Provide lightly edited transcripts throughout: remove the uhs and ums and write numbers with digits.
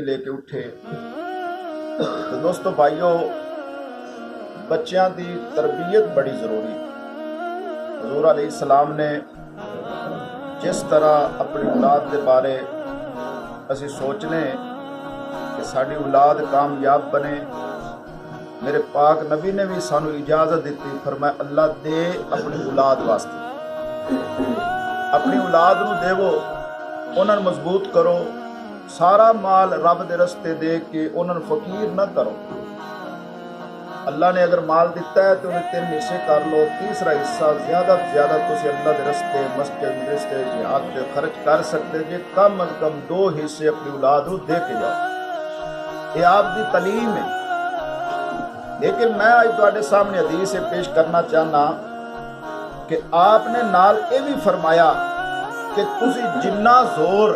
لے کے اٹھے تو دوستو بھائیو بچیاں دی تربیت بڑی ضروری. حضور علیہ السلام نے جس طرح اپنی اولاد دے بارے اسی سوچنے کہ ساری اولاد کامیاب بنے، میرے پاک نبی نے بھی سانو اجازت دیتی، فرمایا اللہ دے اپنی اولاد واسطے، اپنی اولاد نو دیو، انہاں نوں مضبوط کرو، سارا مال رب دے رستے دے کے انہاں نوں فقیر نہ کرو. اللہ نے اگر مال دیتا ہے تو انہیں 3 حصے کر لو، تیسرا حصہ زیادہ سے زیادہ تسی اللہ دے رستے، مسجد مدرسے، جہاد پہ خرچ کر سکتے جے. کم از کم 2 حصے اپنی اولاد کو دے کے جاؤ، یہ آپ دی تعلیم ہے. لیکن میں آج تواڈے سامنے حدیث پیش کرنا چاہنا کہ آپ نے نال یہ بھی فرمایا کہ تسی جنہ زور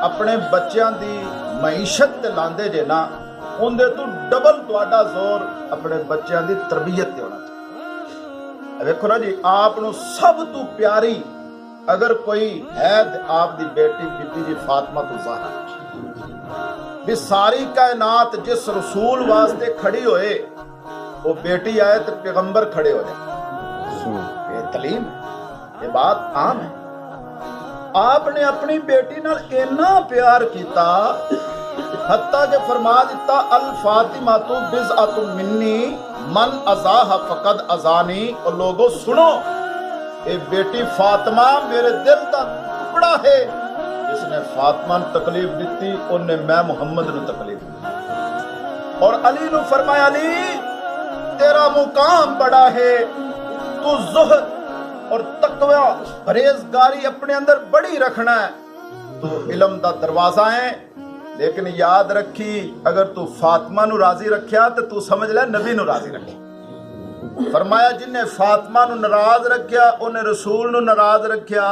اپنے بچیاں دی معیشت تے لاندے جے نا، اندے تو ڈبل تواڈا زور اپنے بچیاں دی تربیت تے ہونا چاہیے. دیکھو نا جی، آپ نو سب تو پیاری اگر کوئی ہے تے آپ دی بیٹی بی بی جی فاطمہ بھی ساری کائنات جس رسول واسطے کھڑی ہوئے وہ بیٹی آئے تو پیغمبر کھڑے ہو جائے. یہ تعلیم ہے، یہ بات عام ہے. آپ نے اپنی بیٹی نال اتنا پیار کیتا حتیٰ کہ فرما دیتا الفاطمہ تو بضعۃ منی من ازاہ فقد ازانی. اور لوگوں سنو، اے بیٹی فاطمہ میرے دل کا ٹکڑا ہے، جس نے فاطمہ نے تکلیف دیتی انہیں میں محمد نے تکلیف دی. اور علی نے فرمایا علی تیرا مقام بڑا ہے، تو زہد اور تقوی پرہیزگاری اپنے اندر بڑی رکھنا ہے، تو علم دا دروازہ ہے. لیکن یاد رکھی اگر تو فاطمہ نو راضی رکھیا تو سمجھ لے نبی نو راضی رکھیا. فرمایا جن نے فاطمہ نو ناراض رکھیا انہیں رسول نو ناراض رکھیا،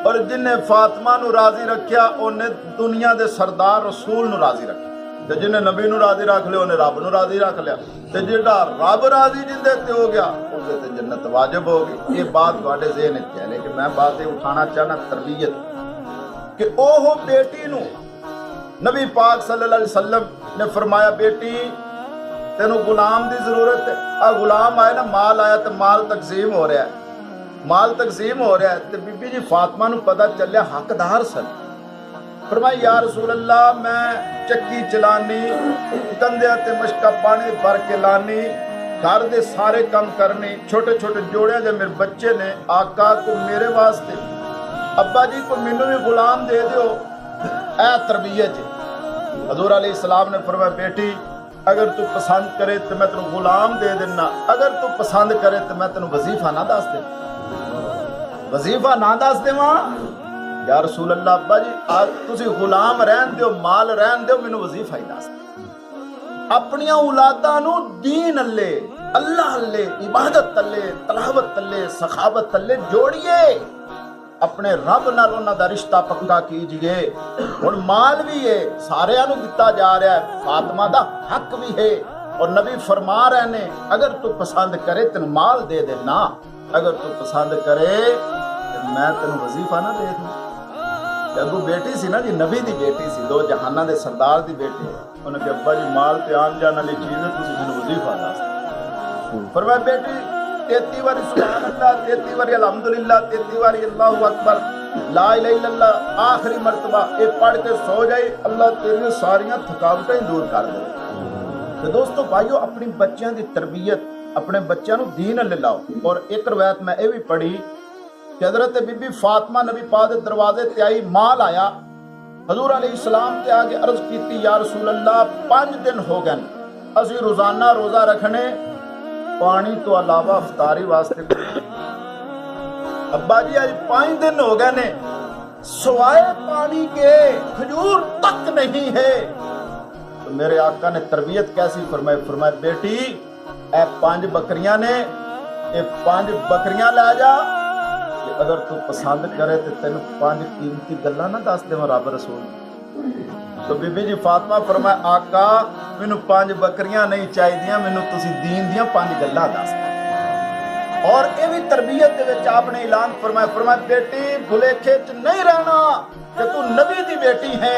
اور جن نے فاطمہ نو راضی رکھیا انہیں دنیا دے سردار رسول نو راضی رکھیا. تے جن نے نبی نو راضی رکھ لیا انہیں رب نو راضی رکھ لیا. تے جڑا رب راضی جندے تے ہو گیا اندے تے جنت واجب ہوگی. یہ بات تواڈے ذہن وچ ہے، لیکن میں بات اٹھانا چاہنا تربیت کہ اوہ بیٹی نو نبی پاک صلی اللہ علیہ وسلم نے فرمایا بیٹی تینوں غلام دی ضرورت ہے. غلام آئے نا، مال آیا تو مال تقسیم ہو رہا ہے، مال تقسیم ہو رہا ہے. تو بی بی جی فاطمہ نو پتہ چلیا حقدار سن. فرمایا یا رسول اللہ میں چکی چلانی، کندھے تے مشکا پانی بھر کے لانی، گھر دے سارے کام کرنی، چھوٹے چھوٹے جوڑے جو میرے بچے نے، آقا کو میرے واسطے، ابا جی کو مینوں بھی غلام دے دیو. اے تربیت ہے. حضور علیہ السلام نے فرمایا بیٹی اگر تو پسند کرے تو میں تینوں غلام دے دینا، اگر تو پسند کرے تو میں تینوں وظیفہ نہ دس دے، وظیفہ نہ دس دے. یا رسول اللہ ابا جی تسی غلام رہن دیو، مال رہن دیو، مینوں وظیفہ ہی دس دے. اپنیاں اولاداں نو دین اللہ، اللہ اللہ، عبادت اللہ، تلاوت اللہ، سخاوت اللہ جوڑیے، اپنے رب نال انہاں دا رشتہ پکا کیجئے. ہن مال بھی ہے سارے نو دتا جا رہا ہے، فاطمہ دا حق بھی ہے، اور نبی فرما رہے نے اگر تو پسند کرے تین مال دے دینا، اگر تو پسند کرے تو میں تین وظیفہ نہ دے دوں. اگو بیٹی سی نا جی، نبی دی بیٹی سی، 2 جہاناں دے سردار دی بیٹی. انہاں کہ ابا جی مال تے آن جان والی چیز ہے، تسی مینوں وظیفہ دس. فرمایا بیٹی 33 باری سبحان اللہ، 33 باری الحمدللہ، 33 باری اللہ اکبر، لا الہ الا اللہ آخری مرتبہ یہ پڑھ کے سو جائے، اللہ تیری ساریاں تھکاوٹیں دور کر دے. تو دوستو بھائیو اپنی بچیاں دی تربیت، اپنے بچیاں نو دین اللہ لاؤ. اور ایک روایت میں یہ بھی پڑھی کہ حضرت بی بی فاطمہ نبی پاک دے دروازے تے آئی، مال آیا، حضور علیہ السلام تے آگے عرض کیتی یا رسول اللہ 5 دن ہو گئے اسی روزانہ روزہ رکھنے، پانی تو علاوہ افطاری واسطے. ابا جی آج 5 دن ہو گئے نے، سوائے پانی کے کھجور تک نہیں ہے. تو میرے آقا نے تربیت کیسی فرمائی؟ فرمایا بیٹی اے 5 بکریاں نے، اے 5 بکریاں لے جا، اگر تو پسند کرے تو تینوں 5 قیمتی گلاں نہ دس دے رب رسول. تو بی بی جی فاطمہ فرمایا آقا مینوں 5 بکریاں نہیں چاہیے، مینوں تسی دین دیاں 5 گلاں دس دے. اور یہ بھی تربیت دے وچ آپ نے اعلان فرمایا، فرمایا بیٹی بھلیکھے چ نہیں رہنا کہ تو نبی دی بیٹی ہے.